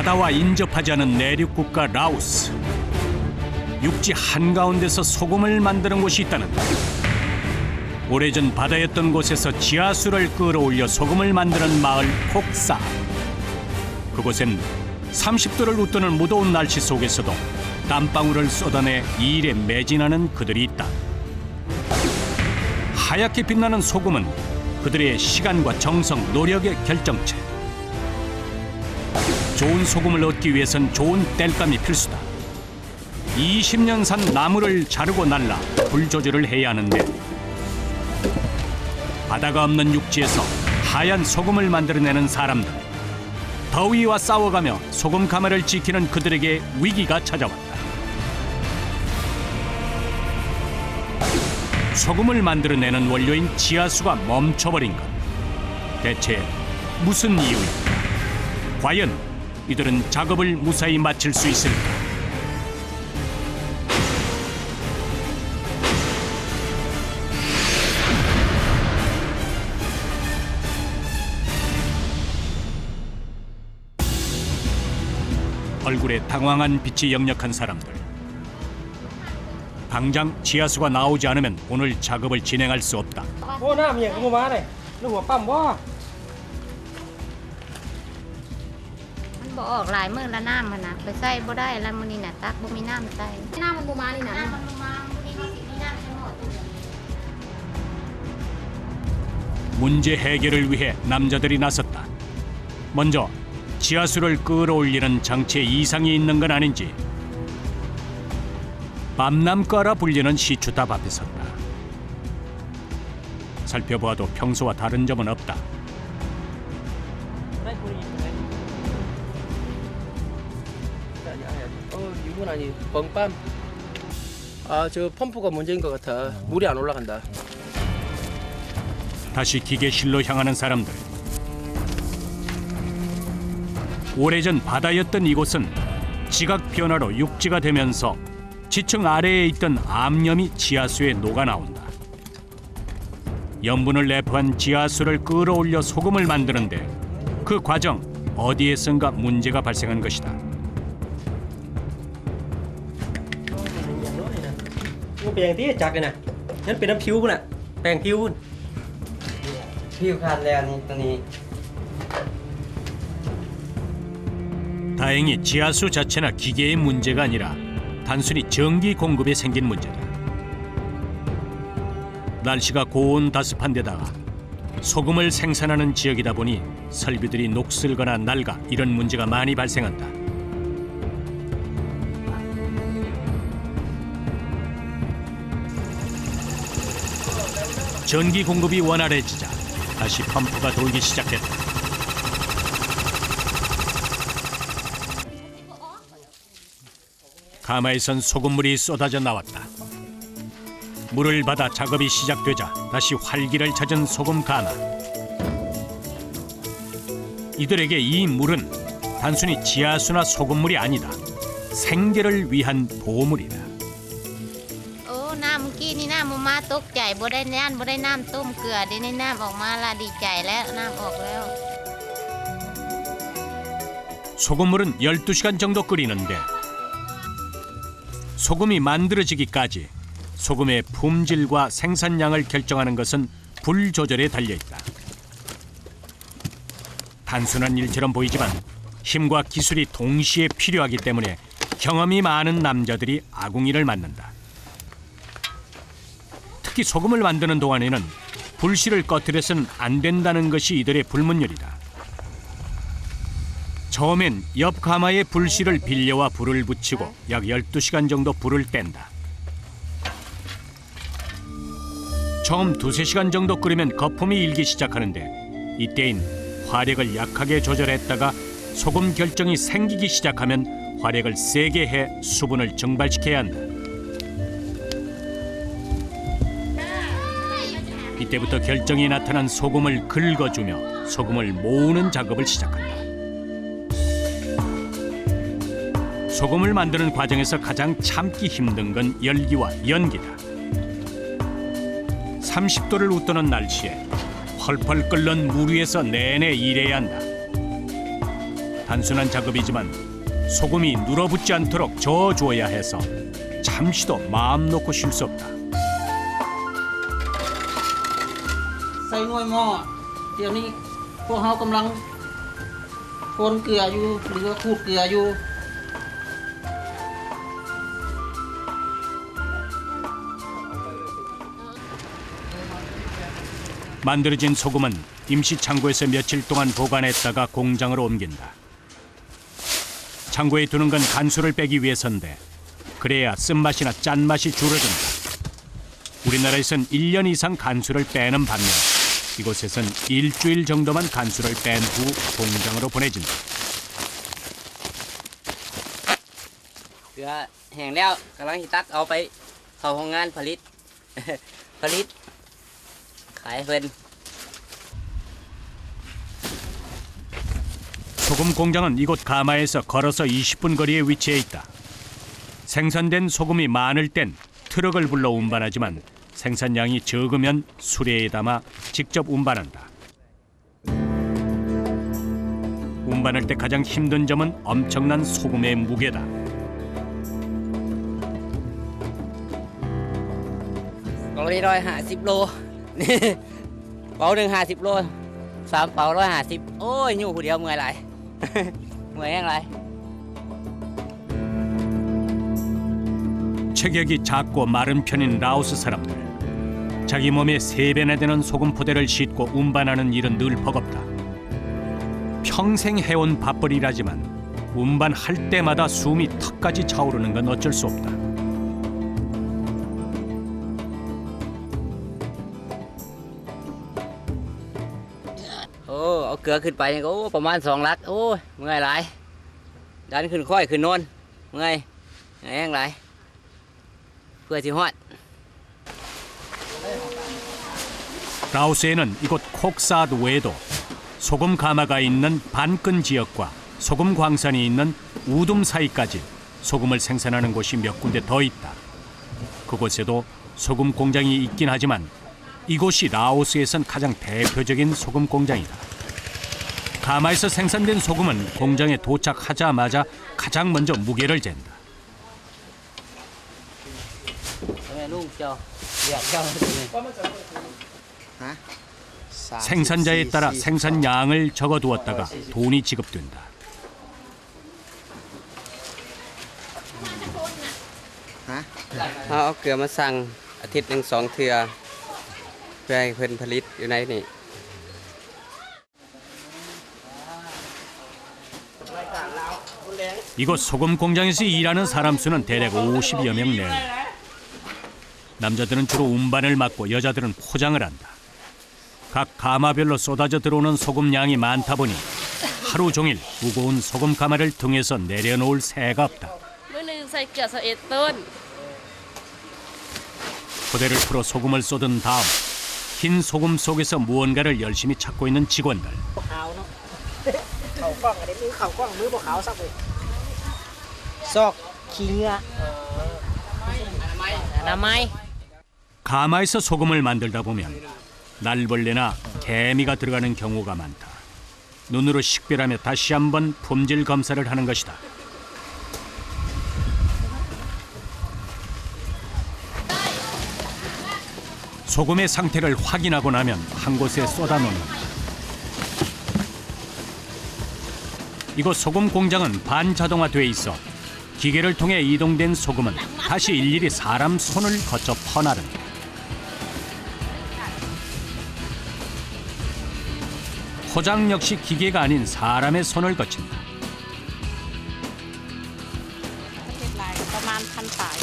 바다와 인접하지 않은 내륙 국가 라오스. 육지 한가운데서 소금을 만드는 곳이 있다는데, 오래전 바다였던 곳에서 지하수를 끌어올려 소금을 만드는 마을 폭사. 그곳엔 30도를 웃도는 무더운 날씨 속에서도 땀방울을 쏟아내 이 일에 매진하는 그들이 있다. 하얗게 빛나는 소금은 그들의 시간과 정성, 노력의 결정체. 좋은 소금을 얻기 위해선 좋은 땔감이 필수다. 20년 산 나무를 자르고 날라 불 조절을 해야 하는데, 바다가 없는 육지에서 하얀 소금을 만들어내는 사람들. 더위와 싸워가며 소금 가마를 지키는 그들에게 위기가 찾아왔다. 소금을 만들어내는 원료인 지하수가 멈춰버린 것. 대체 무슨 이유일까? 과연 이들은 작업을 무사히 마칠 수 있을까? 얼굴에 당황한 빛이 역력한 사람들. 당장 지하수가 나오지 않으면 오늘 작업을 진행할 수 없다. Ô nam gì cũng má này, nó màปั๊มquá. มันบ่ออกหลายมื้อละน้ำมันนะไปใส่บ่ได้แล้วมื้อนี้น่ะตักบ่มีน้ำใส่น้ำมันบ่มานี่นะน้ำมันบ่มามื้อนี้เขาสิมีน้ำทั้งหมด 문제 해결을 위해 남자들이 나섰다. 먼저 지하수를 끌어올리는 장치에 이상이 있는 건 아닌지 밤남과라 불리는 시추탑 앞에 섰다. 살펴보아도 평소와 다른 점은 없다. Đấy cô nhìn này. 이건 아니 뻥빰. 아, 저 펌프가 문제인 것 같아. 물이 안 올라간다. 다시 기계실로 향하는 사람들. 오래전 바다였던 이곳은 지각 변화로 육지가 되면서 지층 아래에 있던 암염이 지하수에 녹아나온다. 염분을 내포한 지하수를 끌어올려 소금을 만드는데 그 과정 어디에선가 문제가 발생한 것이다. Cô bèn tí chặt này nè. Nhấnเป็นน้ำผิวพุ่นน่ะแปลงผิวพุ่น ผิวขาดแล้วนี่ตัวนี้ 다행히 지하수 자체나 기계의 문제가 아니라 단순히 전기 공급에 생긴 문제다. 날씨가 고온다습한 데다가 소금을 생산하는 지역이다 보니 설비들이 녹슬거나 낡아 이런 문제가 많이 발생한다. 전기 공급이 원활해지자 다시 펌프가 돌기 시작했다. 가마에선 소금물이 쏟아져 나왔다. 물을 받아 작업이 시작되자 다시 활기를 찾은 소금 가마. 이들에게 이 물은 단순히 지하수나 소금물이 아니다. 생계를 위한 보물이다. โอ้น้ำเมื่อกี้นี่น้ำบ่มาตกใจบ่ได้น้ำบ่ได้น้ำต้มเกลือเดี๋ยวนี้น้ำออกมาละดีใจแล้วน้ำออกแล้ว 소금물은 12시간 정도 끓이는데 소금이 만들어지기까지 소금의 품질과 생산량을 결정하는 것은 불 조절에 달려있다. 단순한 일처럼 보이지만 힘과 기술이 동시에 필요하기 때문에 경험이 많은 남자들이 아궁이를 맡는다. 특히 소금을 만드는 동안에는 불씨를 꺼뜨려서는 안 된다는 것이 이들의 불문율이다. 처음엔 옆 가마에 불씨를 빌려와 불을 붙이고 약 12시간 정도 불을 뗀다. 처음 2~3시간 정도 끓이면 거품이 일기 시작하는데 이때인 화력을 약하게 조절했다가 소금 결정이 생기기 시작하면 화력을 세게 해 수분을 증발시켜야 한다. 이때부터 결정이 나타난 소금을 긁어주며 소금을 모으는 작업을 시작한다. 소금을 만드는 과정에서 가장 참기 힘든 건 열기와 연기다. 30도를 웃도는 날씨에 펄펄 끓는 물 위에서 내내 일해야 한다. 단순한 작업이지만 소금이 눌어붙지 않도록 저어줘야 해서 잠시도 마음 놓고 쉴 수 없다. ใส่หน่วยหม้อเดี๋ยวนี้พวกเขากำลังคนเกลืออยู่หรือว่าขูดเกลืออยู่ 만들어진 소금은 임시 창고에서 며칠 동안 보관했다가 공장으로 옮긴다. 창고에 두는 건 간수를 빼기 위해서인데 그래야 쓴맛이나 짠맛이 줄어든다. 우리나라에선 1년 이상 간수를 빼는 반면 이곳에선 일주일 정도만 간수를 뺀 후 공장으로 보내진다. เกลือแห้งแล้วกำลังสิตักเอาไปเข้าโรงงานผลิต ผลิตขายเพิ่น 소금 공장은 이곳 가마에서 걸어서 20분 거리에 위치해 있다. 생산된 소금이 많을 땐 트럭을 불러 운반하지만 생산량이 적으면 수레에 담아 직접 운반한다. 운반할 때 가장 힘든 점은 엄청난 소금의 무게다. 거리 150 โล เป๋าหนึ่ง50 โล3 เป๋า150 โอ้ยอยู่ผู้เดียวเมื่อยหลาย เมื่อยแห้งหลาย 체격이 작고 마른 편인 라오스 사람들. 자기 몸에 3배나 되는 소금 포대를 싣고 운반하는 일은 늘 버겁다. 평생 해온 밥벌이라지만 운반할 때마다 숨이 턱까지 차오르는 건 어쩔 수 없다. Ồ, เอาเกลือขึ้นไปโอ้ประมาณ2 ลักโอ้ยเมื่อยหลายดันขึ้นค่อยขึ้นโน่นเมื่อยแห้งหลายเพื่อสิฮอด 라오스에는 이곳 콕사드 외에도 소금 가마가 있는 반근 지역과 소금 광산이 있는 우둠 사이까지 소금을 생산하는 곳이 몇 군데 더 있다. 그곳에도 소금 공장이 있긴 하지만 이곳이 라오스에선 가장 대표적인 소금 공장이다. 가마에서 생산된 소금은 공장에 도착하자마자 가장 먼저 무게를 잰다. แม่ลุงเจ้าเรียกเจ้า 생산자에 따라 생산량을 적어두었다가 돈이 지급된다. เอาเกลือมาสั่งอาทิตย์หนึ่ง2 เทื่อเพื่อให้เพิ่นผลิตอยู่ในนี่ 이곳 소금 공장에서 일하는 사람 수는 대략 50여 명 내외. 남자들은 주로 운반을 맡고 여자들은 포장을 한다. 각 가마별로 쏟아져 들어오는 소금 양이 많다 보니 하루 종일 무거운 소금 가마를 등에서 내려놓을 새가 없다. มื้อหนึงใส่เกลือ21 ต้น 포대를 풀어 소금을 쏟은 다음 흰 소금 속에서 무언가를 열심히 찾고 있는 직원들. ขาวเนาะ เขากล้องอันนี้มือเขากล้องมือบ่ขาวสักเลยซอกขี้เหงื่อ อนามัย 가마에서 소금을 만들다 보면 날벌레나 개미가 들어가는 경우가 많다. 눈으로 식별하며 다시 한번 품질 검사를 하는 것이다. 소금의 상태를 확인하고 나면 한 곳에 쏟아놓는다. 이곳 소금 공장은 반자동화돼 있어 기계를 통해 이동된 소금은 다시 일일이 사람 손을 거쳐 퍼나른다. 포장 역시 기계가 아닌 사람의 손을 거친다. เฮ็ดหลายประมาณ1,000 ปลาย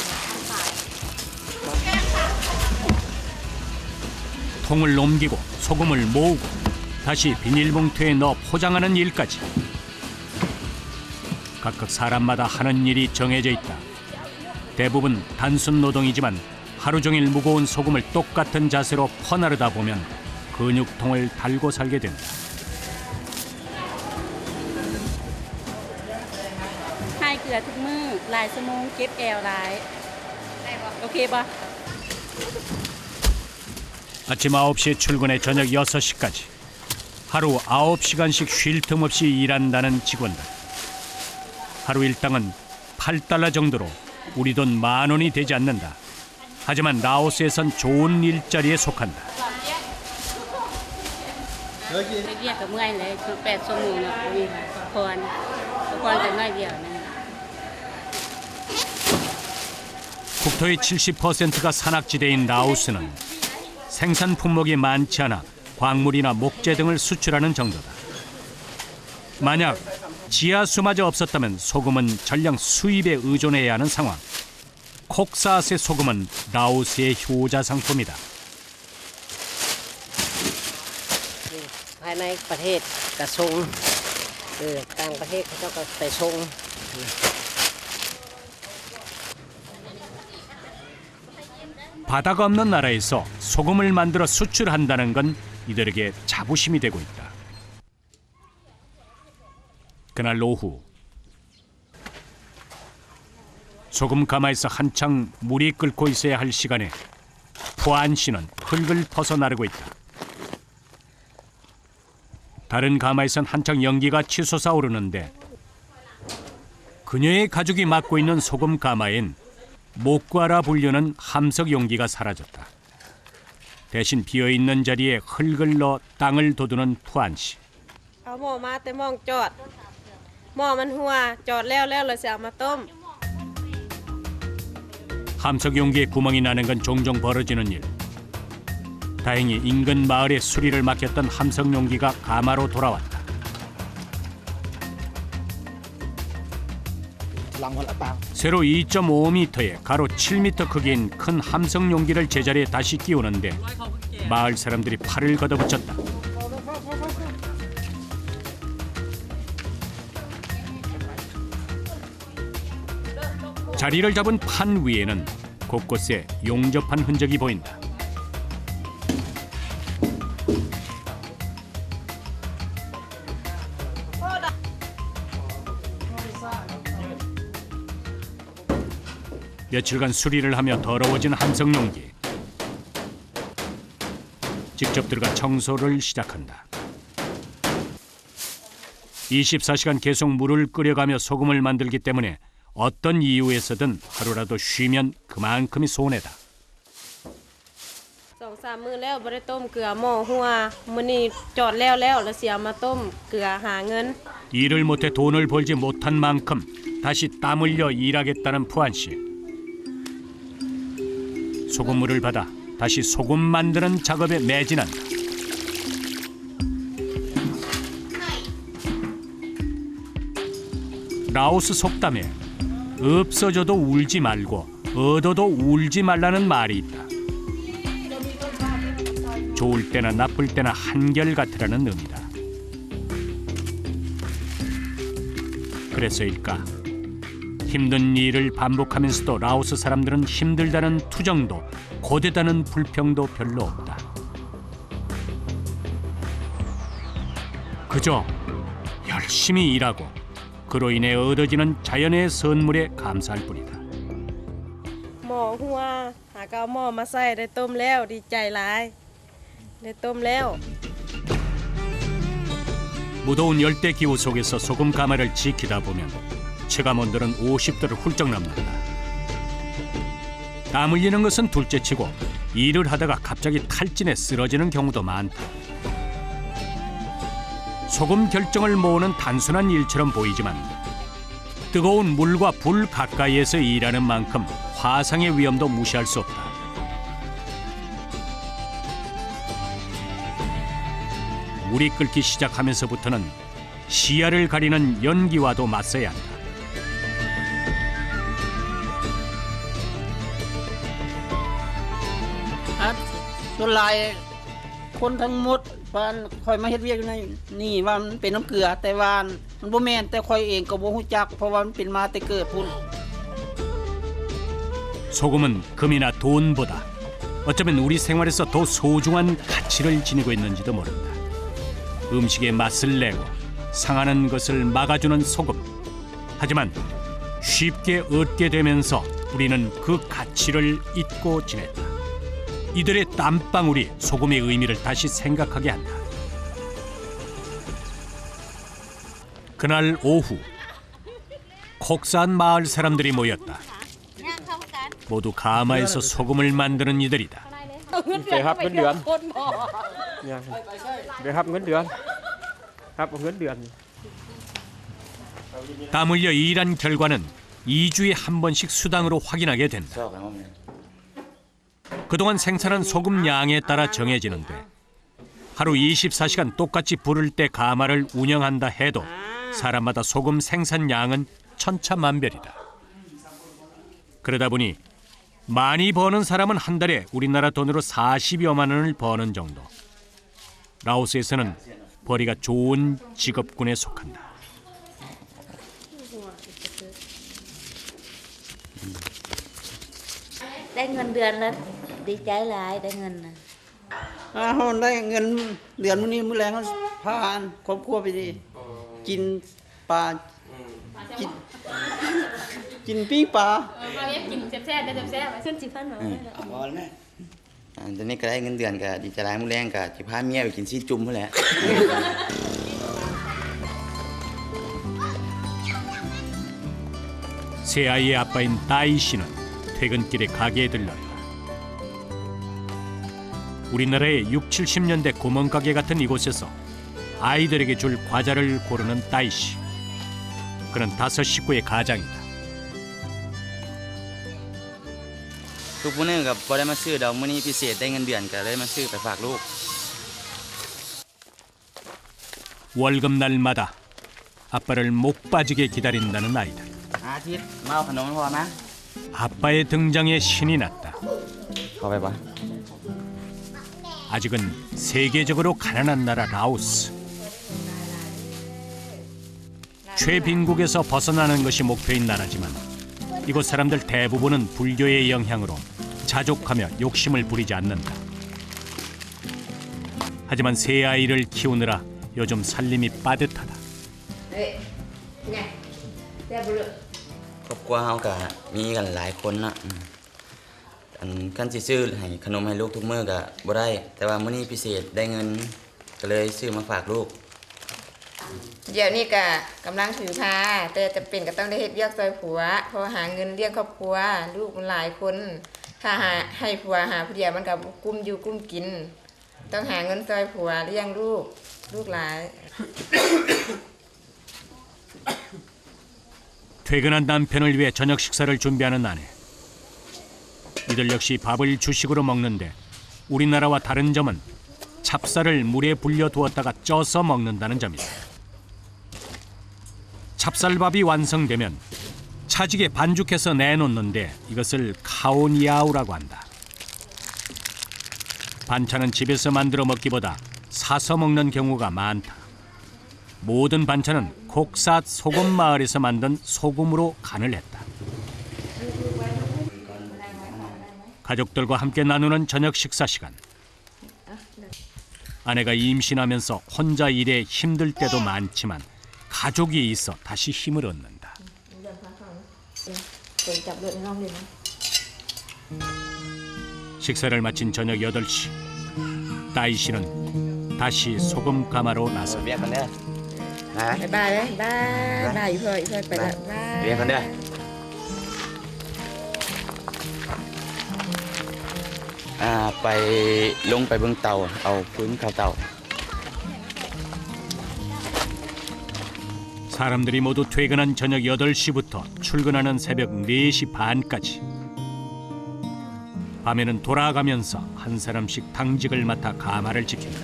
통을 옮기고 소금을 모으고 다시 비닐봉투에 넣어 포장하는 일까지. 각각 사람마다 하는 일이 정해져 있다. 대부분 단순 노동이지만 하루 종일 무거운 소금을 똑같은 자세로 퍼나르다 보면 근육통을 달고 살게 된다. ให้เกลือทุกมื้อหลายชั่วโมงเก็บแอวหลายโอเคบ่ 아침 9시에 출근해 저녁 6시까지 하루 9시간씩 쉴 틈 없이 일한다는 직원들. 하루 일당은 8달러 정도로 우리 돈 10,000원이 되지 않는다. 하지만 라오스에선 좋은 일자리에 속한다.ไปเรียกกับเมื่อยเลยคือ8 ชั่วโมงนะมีพรจะน้อยเดียวนั่น 국토의 70%가 산악지대인 라오스는 생산 품목이 많지 않아 광물이나 목재 등을 수출하는 정도다. 만약 지하수마저 없었다면 소금은 전량 수입에 의존해야 하는 상황. 콕사스의 소금은 라오스의 효자 상품이다. ภายในประเทศกระทรวงต่างประเทศเขาก็ไปส่ง 바다가 없는 나라에서 소금을 만들어 수출한다는 건 이들에게 자부심이 되고 있다. 그날 오후 소금 가마에서 한창 물이 끓고 있어야 할 시간에 푸안 씨는 흙을 퍼서 나르고 있다. 다른 가마에선 한창 연기가 치솟아 오르는데 그녀의 가족이 맡고 있는 소금 가마엔 목과라 불리는 함석 용기가 사라졌다. 대신 비어있는 자리에 흙을 넣어 땅을 돋우는 푸안 씨. เอาหม้อมาแต่หม้อจอดหม้อมันหัวจอดแล้วเลยสิเอามาต้ม 함석 용기에 구멍이 나는 건 종종 벌어지는 일. 다행히 인근 마을에 수리를 맡겼던 함석 용기가 가마로 돌아왔다. 세로 2.5m에 가로 7m 크기인 큰 함석 용기를 제자리에 다시 끼우는데 마을 사람들이 팔을 걷어붙였다. 자리를 잡은 판 위에는 곳곳에 용접한 흔적이 보인다. 며칠간 수리를 하며 더러워진 함석 용기. 직접 들어가 청소를 시작한다. 24시간 계속 물을 끓여가며 소금을 만들기 때문에 어떤 이유에서든 하루라도 쉬면 그만큼이 손해다. 2-3 มื้อแล้วบ่ได้ต้มเกลือหม้อหัวมื้อนี้จอดแล้วสิเอามาต้มเกลือหาเงิน 일을 못해 돈을 벌지 못한 만큼 다시 땀 흘려 일하겠다는 푸안 씨. 소금물을 받아 다시 소금 만드는 작업에 매진한다. 라오스 속담에 없어져도 울지 말고 얻어도 울지 말라는 말이 있다. 좋을 때나 나쁠 때나 한결같으라는 의미다. 그래서일까? 힘든 일을 반복하면서도 라오스 사람들은 힘들다는 투정도 고되다는 불평도 별로 없다. 그저 열심히 일하고 그로 인해 얻어지는 자연의 선물에 감사할 뿐이다. หม้อหัวหาก็เอาหม้อมาใส่ได้ต้มแล้วดีใจหลายได้ต้มแล้ว 무더운 열대 기후 속에서 소금 가마를 지키다 보면 체감 온도는 50도를 훌쩍 넘는다. 땀 흘리는 것은 둘째치고 일을 하다가 갑자기 탈진해 쓰러지는 경우도 많다. 소금 결정을 모으는 단순한 일처럼 보이지만 뜨거운 물과 불 가까이에서 일하는 만큼 화상의 위험도 무시할 수 없다. 물이 끓기 시작하면서부터는 시야를 가리는 연기와도 맞서야 한다. 아, ส่วนหลายคนทั้งหมดว่าคอยมาเฮ็ดเวียกอยู่ในนี่ว่ามันเป็นน้ำเกลือแต่ว่ามันบ่แม่นแต่คอยเองก็บ่ฮู้จักเพราะว่ามันเป็นมาแต่เกิดพุ่น 소금은 금이나 돈보다 어쩌면 우리 생활에서 더 소중한 가치를 지니고 있는지도 모른다. 음식의 맛을 내고 상하는 것을 막아주는 소금. 하지만 쉽게 얻게 되면서 우리는 그 가치를 잊고 지냈다. 이들의 땀방울이 소금의 의미를 다시 생각하게 한다. 그날 오후 콕산 마을 사람들이 모였다. 모두 가마에서 소금을 만드는 이들이다. ได้รับเงินเดือนยังได้รับเงินเดือนครับเงินเดือน 땀 흘려 일한 결과는 2주에 한 번씩 수당으로 확인하게 된다. 그동안 생산한 소금 양에 따라 정해지는데 하루 24시간 똑같이 불을 때 가마를 운영한다 해도 사람마다 소금 생산량은 천차만별이다. 그러다 보니 많이 버는 사람은 한 달에 우리나라 돈으로 40여만 원을 버는 정도. 라오스에서는 벌이가 좋은 직업군에 속한다. ได้เงินเดือนแล้วดีใจหลายได้เงินน่ะ เฮาได้เงินเดือนมื้อนี้มื้อแลงก็พาครอบครัวไปดิกินปลากินปิ้งปลา ตอนนี้ก็ได้เงินเดือนก็ดีใจหลายมื้อแรงก็สิพาเมียไปกินซีจุ่มพุ่นแหละ 새 아이의 아빠인 따이 씨는 퇴근길에 가게에 들렀다. 우리나라의 6, 70년대 구멍가게 같은 이곳에서 아이들에게 줄 과자를 고르는 따이 씨. 그는 5 식구의 가장이다. ทุกมื้อนึงก็บ่ได้มาซื้อดอกมื้อนี้พิเศษได้เงินเดือนก็เลยมาซื้อไปฝากลูก 월급날마다 아빠를 목 빠지게 기다린다는 아이들. อาทิตย์มาเอาขนมให้พ่อมา 아빠의 등장에 신이 났다. เข้าไปบ่ 아직은 세계적으로 가난한 나라 라오스. 최빈국에서 벗어나는 것이 목표인 나라지만 이곳 사람들 대부분은 불교의 영향으로 자족하며 욕심을 부리지 않는다. 하지만 세 아이를 키우느라 요즘 살림이 빠듯하다. ครอบครัวเฮาก็มีกันหลายคนนะคันสิซื้อให้ขนมให้ลูกทุกมื้อก็บ่ได้แต่ว่ามื้อนี้พิเศษได้เงินก็เลยซื้อมาฝากลูก เดี๋ยวนี้ก็กำลังถือพาแต่จะเป็นก็ต้องได้เฮ็ดเวียกซอยผัวเพอหาเงินเลี้ยงครอบครัวลูกมันหลายคนถ้าหาให้ผัวหาผู้เดียวมันก็กุ้มอยู่กุ้มกิน ต้องหาเงินซอยผัวเลี้ยงลูกหลาย 퇴근한 남편을 위해 저녁 식사를 준비하는 아내. 이들 역시 밥을 주식으로 먹는데 우리나라와 다른 점은 찹쌀을 물에 불려 두었다가 쪄서 먹는다는 점이다. 찹쌀밥이 완성되면 차지게 반죽해서 내놓는데 이것을 카오니아우라고 한다. 반찬은 집에서 만들어 먹기보다 사서 먹는 경우가 많다. 모든 반찬은 콕삿 소금 마을에서 만든 소금으로 간을 했다. 가족들과 함께 나누는 저녁 식사 시간. 아내가 임신하면서 혼자 일에 힘들 때도 많지만 가족이 있어 다시 힘을 얻는다. 식사를 마친 저녁 8시. 따이 씨는 다시 소금 가마로 나섰다. เวียกกันเด้อนะ บ๊ายบายเลยบ๊ายบายอีพ่อไปละบ๊าย เวียกกันเด้อไปลงไปเบิ่งเตาเอาพื้นเข้าเตา 사람들이 모두 퇴근한 저녁 8시부터 출근하는 새벽 4시 반까지. 밤에는 돌아가면서 한 사람씩 당직을 맡아 가마를 지킨다.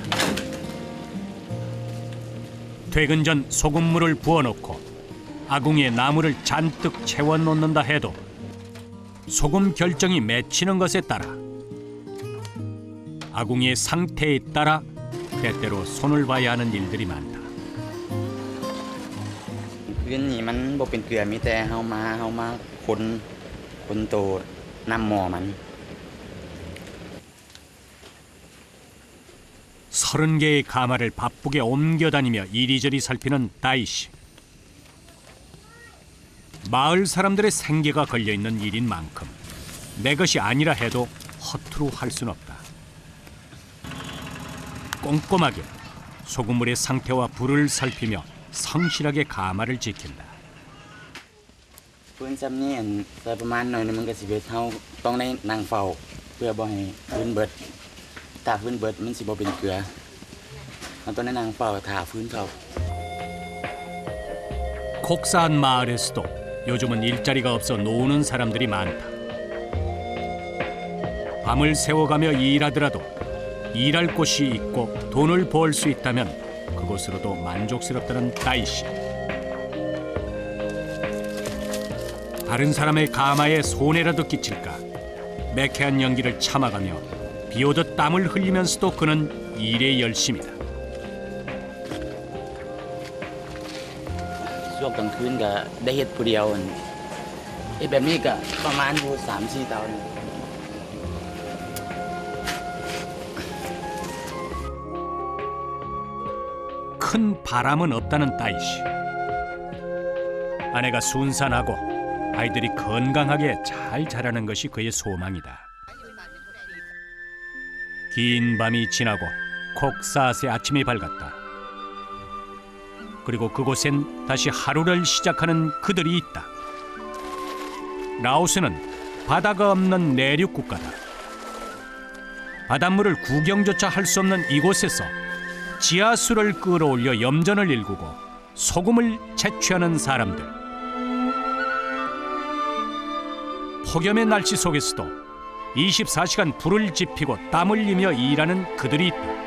퇴근 전 소금물을 부어놓고 아궁이에 나무를 잔뜩 채워놓는다 해도 소금 결정이 맺히는 것에 따라 아궁이의 상태에 따라 때때로 손을 봐야 하는 일들이 많다. พื้นนี่มันบ่เป็นเกลือมีแต่เฮามาคนโตน้ำหม้อมัน 30개의 가마를 바쁘게 옮겨다니며 이리저리 살피는 따이 씨. 마을 사람들의 생계가 걸려있는 일인 만큼 내 것이 아니라 해도 허투루 할 순 없다. 꼼꼼하게 소금물의 상태와 불을 살피며 성실하게 가마를 지킨다. ปืนซ้ำนี่ใส่ประมาณหน่อยนึงมันก็สิเบิดเฮาต้องได้นั่งเฝ้าเพื่อบ่ให้พื้นเบิดถ้าพื้นเบิดมันสิบ่เป็นเกลือเราต้องได้นั่งเฝ้าถ้าพื้นเขา 곡산 마을에서도 요즘은 일자리가 없어 노는 사람들이 많다. 밤을 새워가며 일하더라도 일할 곳이 있고 돈을 벌 수 있다면 그곳으로도 만족스럽다는 따이 씨. 다른 사람의 가마에 손해라도 끼칠까 매캐한 연기를 참아가며 비오듯 땀을 흘리면서도 그는 일에 열심이다. ช่วงกลางคืนก็ได้เฮ็ดผู้เดียวเฮ็ดแบบนี้ก็ประมาณอยู่ 3-4 เตานี่ 큰 바람은 없다는 따이 씨. 아내가 순산하고 아이들이 건강하게 잘 자라는 것이 그의 소망이다. 긴 밤이 지나고 콕사앗의 아침이 밝았다. 그리고 그곳엔 다시 하루를 시작하는 그들이 있다. 라오스는 바다가 없는 내륙 국가다. 바닷물을 구경조차 할 수 없는 이곳에서 지하수를 끌어올려 염전을 일구고 소금을 채취하는 사람들. 폭염의 날씨 속에서도 24시간 불을 지피고 땀 흘리며 일하는 그들이 있다.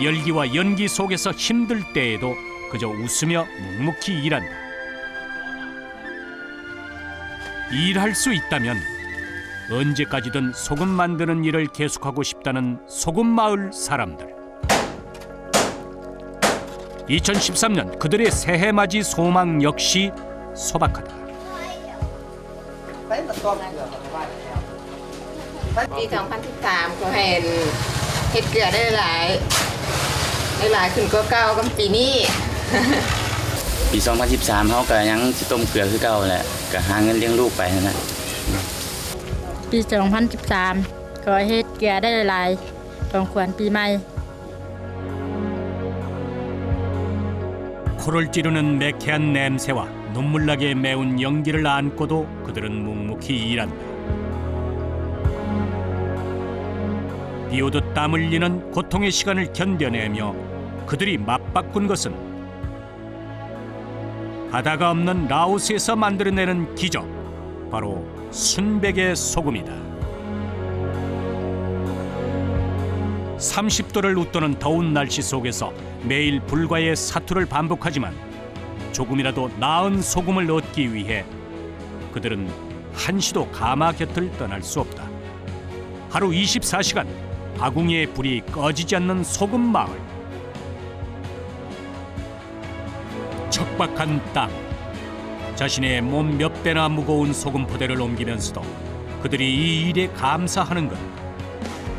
열기와 연기 속에서 힘들 때에도 그저 웃으며 묵묵히 일한다. 일할 수 있다면 언제까지든 소금 만드는 일을 계속하고 싶다는 소금마을 사람들. 2013년 그들의 새해맞이 소망 역시 소박하다. ปี 2013 ก็เห็นเฮ็ดเกลือได้หลายขึ้นกว่าเก่ากับปีนี้ ปี 2013 เฮาก็ยังสิต้มเกลือคือเก่าแหละก็หาเงินเลี้ยงลูกไปนั่นน่ะ ปี 2013 ก็เฮ็ดเกลือได้หลายของขวัญปีใหม่ 코를 찌르는 매캐한 냄새와 눈물나게 매운 연기를 안고도 그들은 묵묵히 일한다. 비오듯 땀 흘리는 고통의 시간을 견뎌내며 그들이 맞바꾼 것은 바다가 없는 라오스에서 만들어내는 기적, 바로 순백의 소금이다. 30도를 웃도는 더운 날씨 속에서 매일 불과의 사투를 반복하지만 조금이라도 나은 소금을 얻기 위해 그들은 한시도 가마 곁을 떠날 수 없다. 하루 24시간 아궁이의 불이 꺼지지 않는 소금 마을. 척박한 땅, 자신의 몸 몇 배나 무거운 소금 포대를 옮기면서도 그들이 이 일에 감사하는 것.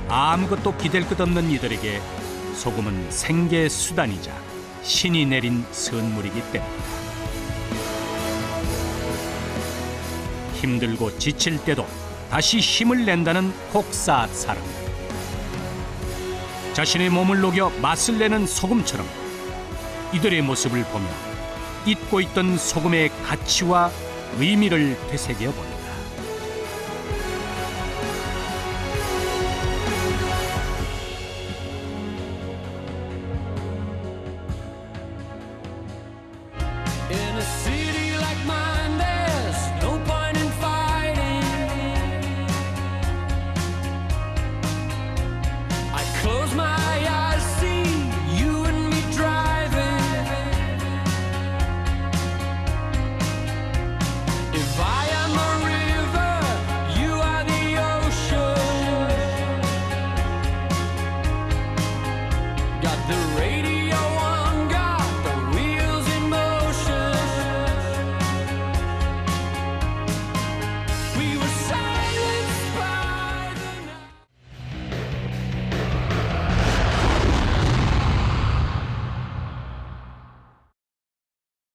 아무것도 기댈 것 없는 이들에게 소금은 생계 수단이자 신이 내린 선물이기 때문이다. 힘들고 지칠 때도 다시 힘을 낸다는 곡사 사람. 자신의 몸을 녹여 맛을 내는 소금처럼 이들의 모습을 보며 잊고 있던 소금의 가치와 의미를 되새겨 본다. The radio